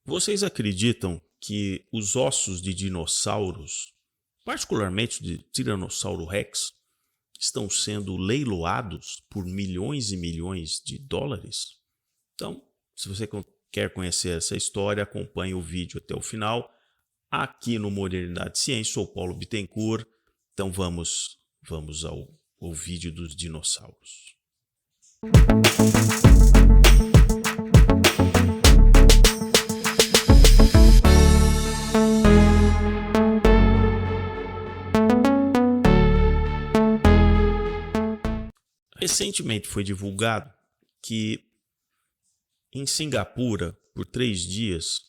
Vocês acreditam que os ossos de dinossauros, particularmente de Tiranossauro Rex, estão sendo leiloados por milhões e milhões de dólares? Então, se você quer conhecer essa história, acompanhe o vídeo até o final. Aqui no Modernidade Ciência, sou Paulo Bittencourt. Então vamos ao vídeo dos dinossauros. Recentemente foi divulgado que em Singapura, por 3 dias,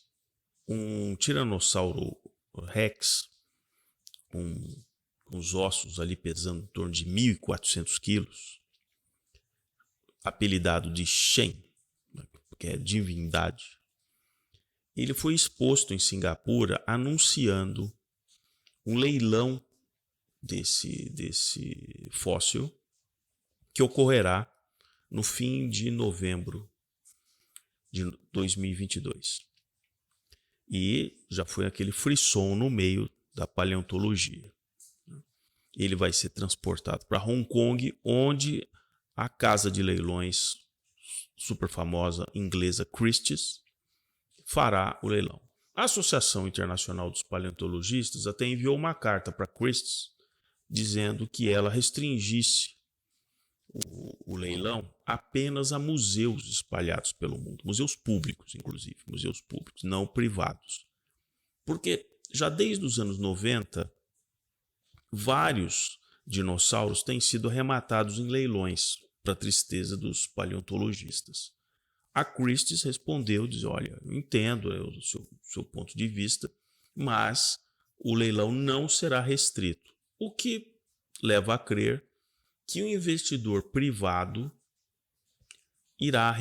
um Tiranossauro Rex, com os ossos ali pesando em torno de 1.400 quilos, apelidado de Shen, que é divindade, ele foi exposto em Singapura anunciando um leilão desse fóssil que ocorrerá no fim de novembro de 2022. E já foi aquele frisson no meio da paleontologia. Ele vai ser transportado para Hong Kong, onde a casa de leilões super famosa inglesa Christie's fará o leilão. A Associação Internacional dos Paleontologistas até enviou uma carta para Christie's dizendo que ela restringisse o leilão apenas a museus espalhados pelo mundo, museus públicos, inclusive, museus públicos, não privados. Porque já desde os anos 90, vários dinossauros têm sido arrematados em leilões, para tristeza dos paleontologistas. A Christie's respondeu, diz: olha, eu entendo o seu ponto de vista, mas o leilão não será restrito, o que leva a crer que o investidor privado irá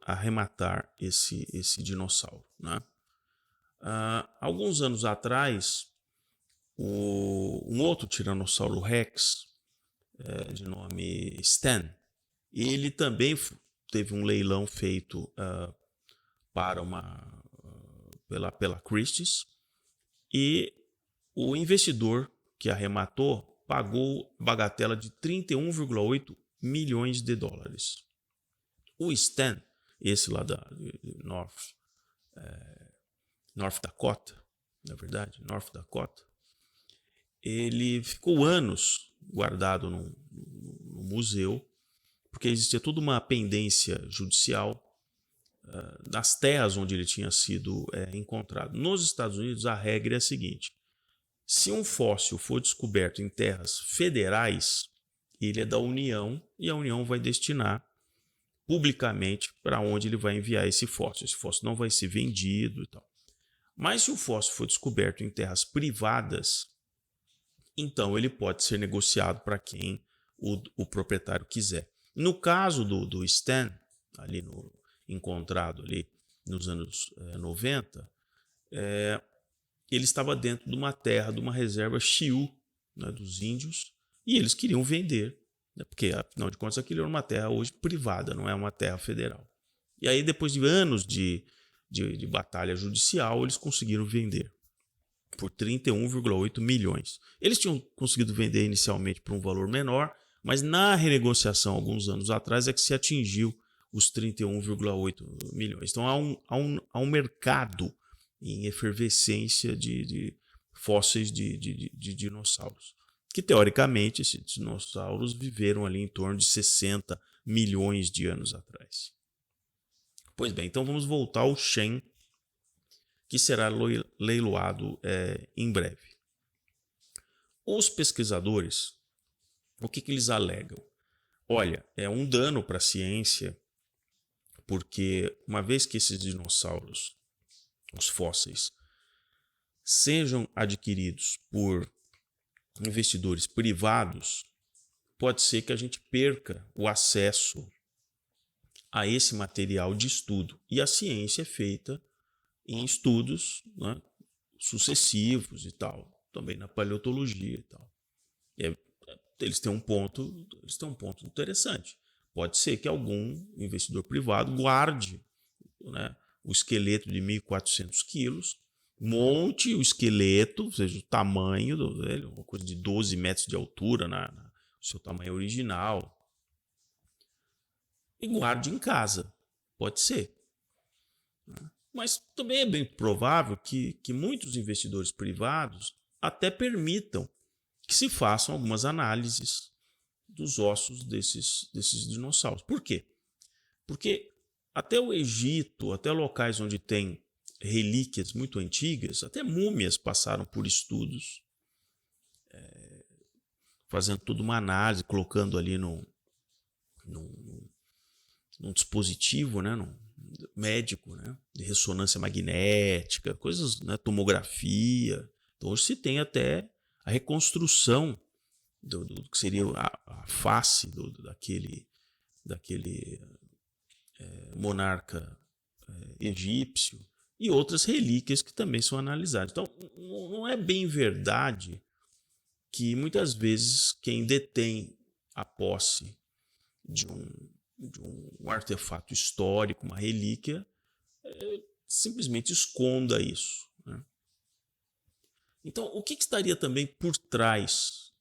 arrematar esse dinossauro, né? Alguns anos atrás, um outro Tiranossauro Rex, de nome Stan, ele também teve um leilão feito pela Christie's, e o investidor que arrematou pagou bagatela de 31,8 milhões de dólares. O Stan, esse lá da North Dakota, na verdade, North Dakota, ele ficou anos guardado no museu, porque existia toda uma pendência judicial das terras onde ele tinha sido encontrado. Nos Estados Unidos, a regra é a seguinte: se um fóssil for descoberto em terras federais, ele é da União e a União vai destinar publicamente para onde ele vai enviar esse fóssil. Esse fóssil não vai ser vendido e tal. Mas se o fóssil for descoberto em terras privadas, então ele pode ser negociado para quem o proprietário quiser. No caso do Stan, ali encontrado ali nos anos 90, ele estava dentro de uma terra, de uma reserva Xiu, né, dos índios, e eles queriam vender, né, porque afinal de contas aquilo era uma terra hoje privada, não é uma terra federal. E aí, depois de anos de batalha judicial, eles conseguiram vender por 31,8 milhões. Eles tinham conseguido vender inicialmente por um valor menor, mas na renegociação, alguns anos atrás, é que se atingiu os 31,8 milhões. Então há um mercado em efervescência de fósseis de dinossauros, que teoricamente esses dinossauros viveram ali em torno de 60 milhões de anos atrás. Pois bem, então vamos voltar ao Shen, que será leiloado em breve. Os pesquisadores, o que eles alegam? Olha, é um dano para a ciência, porque uma vez que esses dinossauros, os fósseis, sejam adquiridos por investidores privados, pode ser que a gente perca o acesso a esse material de estudo. E a ciência é feita em estudos, né, sucessivos e tal, também na paleontologia e tal. Eles têm um ponto interessante. Pode ser que algum investidor privado guarde, né, o esqueleto de 1.400 quilos, monte o esqueleto, ou seja, o tamanho dele, uma coisa de 12 metros de altura, no seu tamanho original, e guarde em casa. Pode ser. Mas também é bem provável que muitos investidores privados até permitam que se façam algumas análises dos ossos desses dinossauros. Por quê? Porque até o Egito, até locais onde tem relíquias muito antigas, até múmias passaram por estudos, fazendo toda uma análise, colocando ali num dispositivo, né, num médico, né, de ressonância magnética, coisas, né, tomografia. Então hoje se tem até a reconstrução do que seria a face daquele monarca egípcio e outras relíquias que também são analisadas. Então não é bem verdade que muitas vezes quem detém a posse de um artefato histórico, uma relíquia, simplesmente esconda isso, né? Então, o que estaria também por trás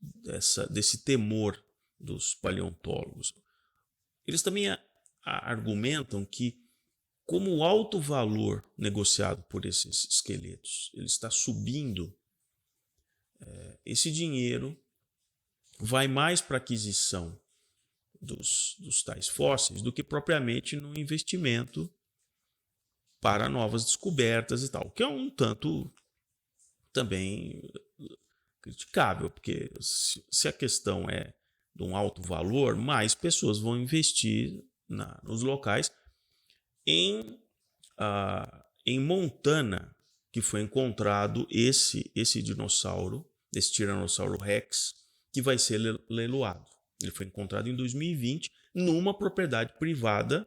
desse temor dos paleontólogos? Eles também argumentam que, como o alto valor negociado por esses esqueletos ele está subindo, esse dinheiro vai mais para a aquisição dos tais fósseis do que propriamente no investimento para novas descobertas e tal, que é um tanto também criticável, porque se a questão é de um alto valor, mais pessoas vão investir nos locais. Em Montana, que foi encontrado esse dinossauro, esse Tiranossauro Rex, que vai ser leiloado. Ele foi encontrado em 2020 numa propriedade privada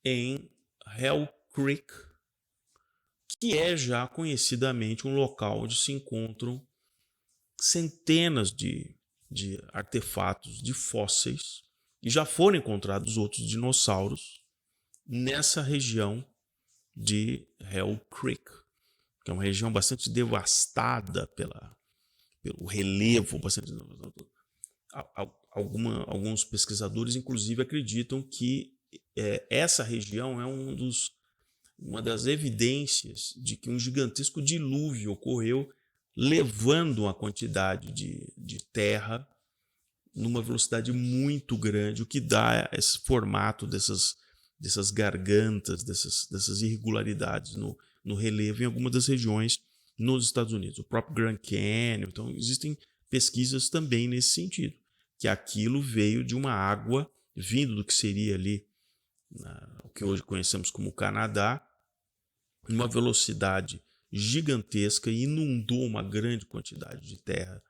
em Hell Creek, que é já conhecidamente um local onde se encontram centenas de artefatos, de fósseis, e já foram encontrados outros dinossauros nessa região de Hell Creek, que é uma região bastante devastada pelo relevo, bastante. Alguns pesquisadores, inclusive, acreditam que essa região é uma das evidências de que um gigantesco dilúvio ocorreu, levando uma quantidade de terra numa velocidade muito grande, o que dá esse formato dessas gargantas, dessas irregularidades no relevo em algumas das regiões nos Estados Unidos. O próprio Grand Canyon. Então, existem pesquisas também nesse sentido, que aquilo veio de uma água vindo do que seria ali o que hoje conhecemos como Canadá, uma velocidade gigantesca, e inundou uma grande quantidade de terra,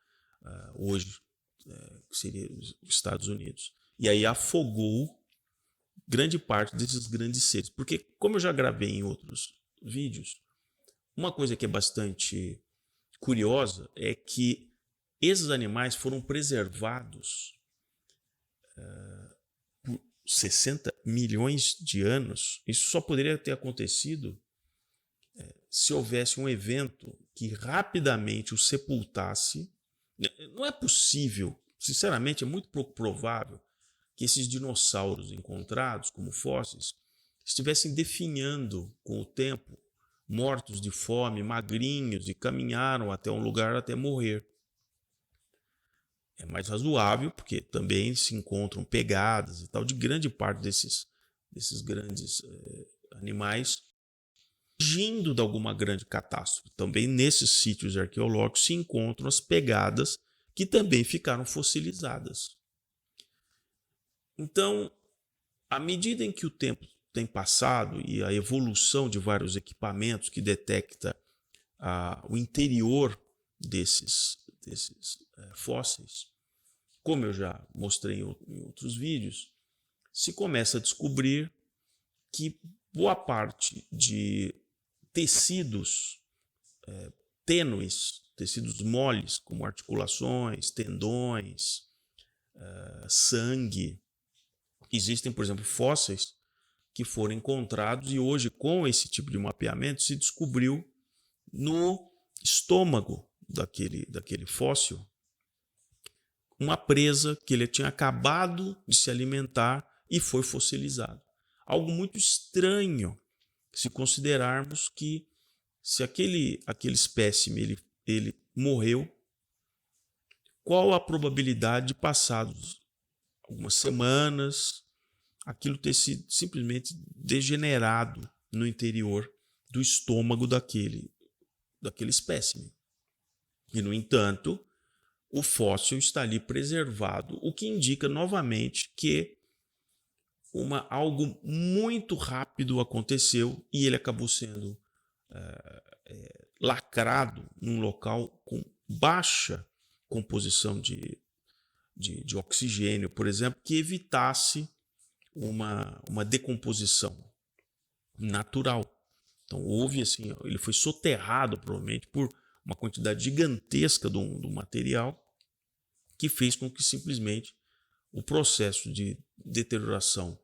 hoje, que seria os Estados Unidos. E aí afogou grande parte desses grandes seres. Porque, como eu já gravei em outros vídeos, uma coisa que é bastante curiosa é que esses animais foram preservados por 60 milhões de anos. Isso só poderia ter acontecido se houvesse um evento que rapidamente o sepultasse. Não é possível, sinceramente, é muito pouco provável que esses dinossauros encontrados como fósseis estivessem definhando com o tempo, mortos de fome, magrinhos, e caminharam até um lugar até morrer. É mais razoável, porque também se encontram pegadas e tal de grande parte desses grandes animais fugindo de alguma grande catástrofe. Também nesses sítios arqueológicos se encontram as pegadas que também ficaram fossilizadas. Então, à medida em que o tempo tem passado e a evolução de vários equipamentos que detecta o interior desses fósseis, como eu já mostrei em outros vídeos, se começa a descobrir que boa parte de tecidos tênues, tecidos moles, como articulações, tendões, sangue. Existem, por exemplo, fósseis que foram encontrados, e hoje, com esse tipo de mapeamento, se descobriu no estômago daquele fóssil uma presa que ele tinha acabado de se alimentar e foi fossilizado. Algo muito estranho se considerarmos que, se aquele espécime ele morreu, qual a probabilidade de, passados algumas semanas, aquilo ter sido simplesmente degenerado no interior do estômago daquele espécime. E, no entanto, o fóssil está ali preservado, o que indica novamente que algo muito rápido aconteceu e ele acabou sendo lacrado num local com baixa composição de oxigênio, por exemplo, que evitasse uma decomposição natural. Então houve assim, ele foi soterrado provavelmente por uma quantidade gigantesca do material que fez com que simplesmente o processo de deterioração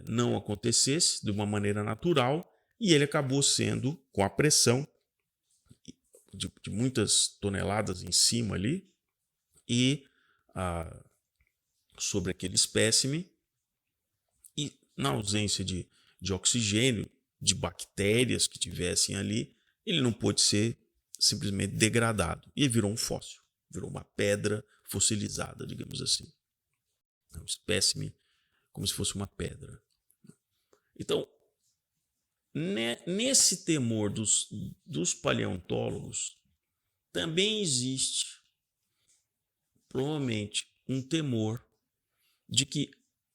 não acontecesse de uma maneira natural, e ele acabou sendo, com a pressão de muitas toneladas em cima ali, e sobre aquele espécime, e na ausência de oxigênio, de bactérias que tivessem ali, ele não pôde ser simplesmente degradado, e virou um fóssil, virou uma pedra fossilizada, digamos assim. Um espécime como se fosse uma pedra. Então, nesse temor dos paleontólogos, também existe, provavelmente, um temor de que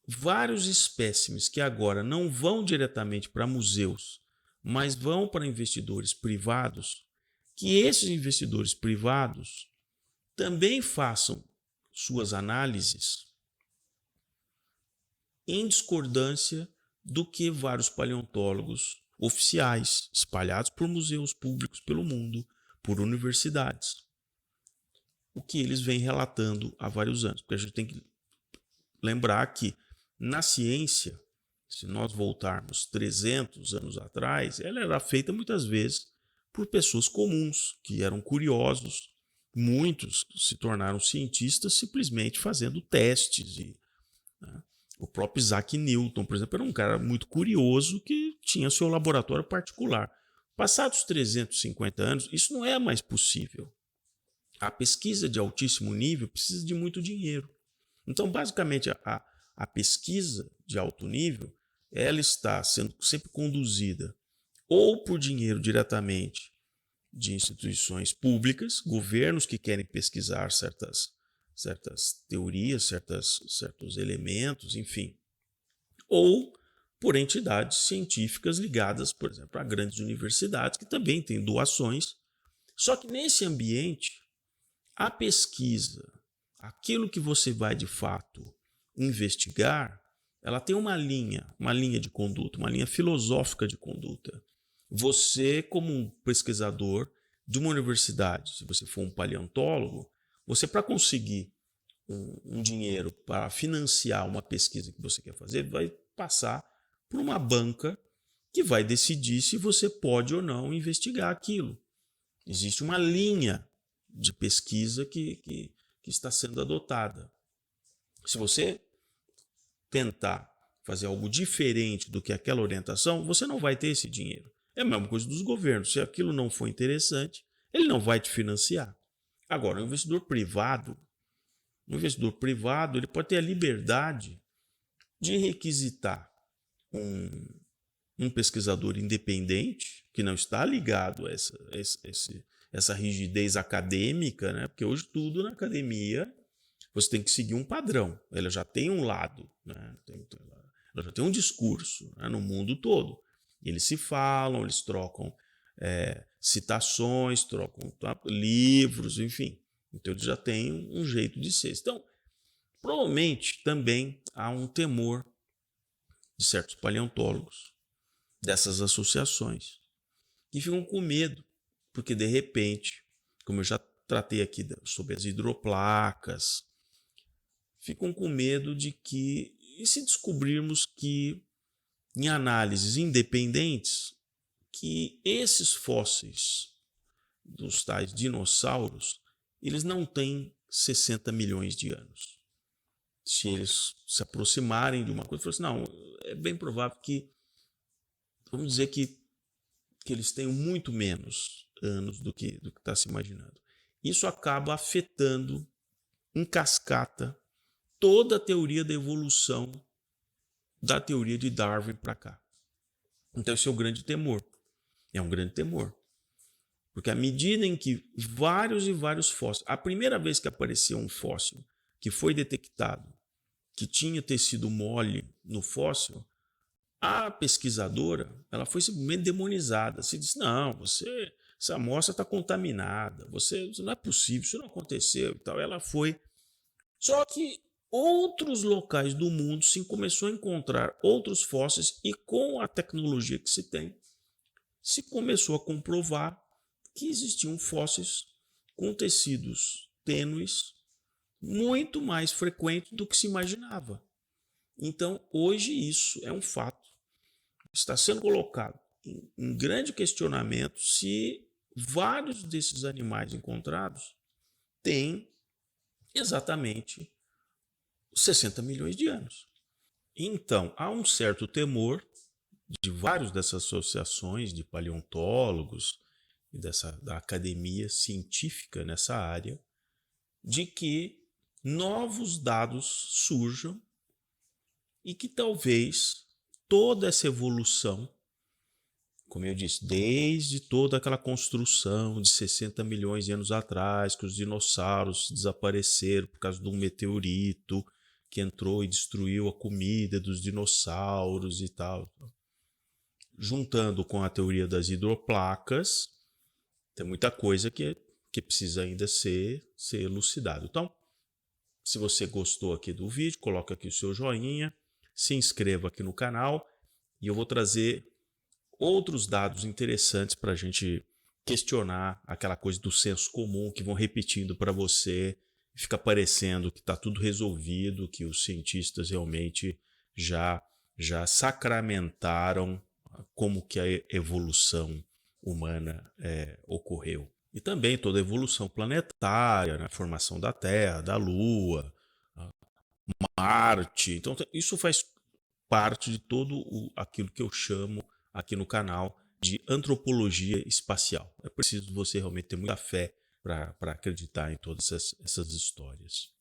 vários espécimes que agora não vão diretamente para museus, mas vão para investidores privados, que esses investidores privados também façam suas análises em discordância do que vários paleontólogos oficiais, espalhados por museus públicos pelo mundo, por universidades, o que eles vêm relatando há vários anos. Porque a gente tem que lembrar que na ciência, se nós voltarmos 300 anos atrás, ela era feita muitas vezes por pessoas comuns, que eram curiosos. Muitos se tornaram cientistas simplesmente fazendo testes. O próprio Isaac Newton, por exemplo, era um cara muito curioso que tinha seu laboratório particular. Passados 350 anos, isso não é mais possível. A pesquisa de altíssimo nível precisa de muito dinheiro. Então, basicamente, a pesquisa de alto nível, ela está sendo sempre conduzida ou por dinheiro diretamente de instituições públicas, governos que querem pesquisar certas teorias, certos elementos, enfim, ou por entidades científicas ligadas, por exemplo, a grandes universidades, que também têm doações. Só que nesse ambiente, a pesquisa, aquilo que você vai de fato investigar, ela tem uma linha de conduta, uma linha filosófica de conduta. Você, como um pesquisador de uma universidade, se você for um paleontólogo, você, para conseguir um dinheiro para financiar uma pesquisa que você quer fazer, vai passar por uma banca que vai decidir se você pode ou não investigar aquilo. Existe uma linha de pesquisa que está sendo adotada. Se você tentar fazer algo diferente do que aquela orientação, você não vai ter esse dinheiro. É a mesma coisa dos governos. Se aquilo não for interessante, ele não vai te financiar. Agora, o investidor privado ele pode ter a liberdade de requisitar um pesquisador independente, que não está ligado a essa rigidez acadêmica, né? Porque hoje tudo na academia você tem que seguir um padrão. Ela já tem um lado, né? Ela já tem um discurso, né? No mundo todo. Eles se falam, eles trocam citações, trocam livros, enfim. Então eles já têm um jeito de ser. Então, provavelmente também há um temor de certos paleontólogos, dessas associações, que ficam com medo, porque de repente, como eu já tratei aqui sobre as hidroplacas, ficam com medo de que, e se descobrirmos que em análises independentes que esses fósseis dos tais dinossauros, eles não têm 60 milhões de anos. Se eles se aproximarem de uma coisa, assim, não, é bem provável que, vamos dizer que eles tenham muito menos anos do que está se imaginando. Isso acaba afetando em cascata toda a teoria da evolução da teoria de Darwin para cá. Então esse é o grande temor. É um grande temor. Porque à medida em que vários e vários fósseis... A primeira vez que apareceu um fóssil que foi detectado que tinha tecido mole no fóssil, a pesquisadora ela foi simplesmente demonizada. Se disse, não, essa amostra está contaminada, isso não é possível, isso não aconteceu e tal. Ela foi. Só que outros locais do mundo se começou a encontrar outros fósseis e com a tecnologia que se tem, se começou a comprovar que existiam fósseis com tecidos tênues muito mais frequentes do que se imaginava. Então, hoje isso é um fato. Está sendo colocado em grande questionamento se vários desses animais encontrados têm exatamente 60 milhões de anos. Então, há um certo temor de várias dessas associações de paleontólogos e da academia científica nessa área, de que novos dados surjam e que talvez toda essa evolução, como eu disse, desde toda aquela construção de 60 milhões de anos atrás, que os dinossauros desapareceram por causa de um meteorito que entrou e destruiu a comida dos dinossauros e tal. Juntando com a teoria das hidroplacas, tem muita coisa que precisa ainda ser elucidado. Então, se você gostou aqui do vídeo, coloca aqui o seu joinha, se inscreva aqui no canal e eu vou trazer outros dados interessantes para a gente questionar aquela coisa do senso comum que vão repetindo para você e fica parecendo que está tudo resolvido, que os cientistas realmente já sacramentaram como que a evolução humana ocorreu. E também toda a evolução planetária, a formação da Terra, da Lua, Marte. Então isso faz parte de todo aquilo que eu chamo aqui no canal de antropologia espacial. É preciso você realmente ter muita fé para acreditar em todas essas histórias.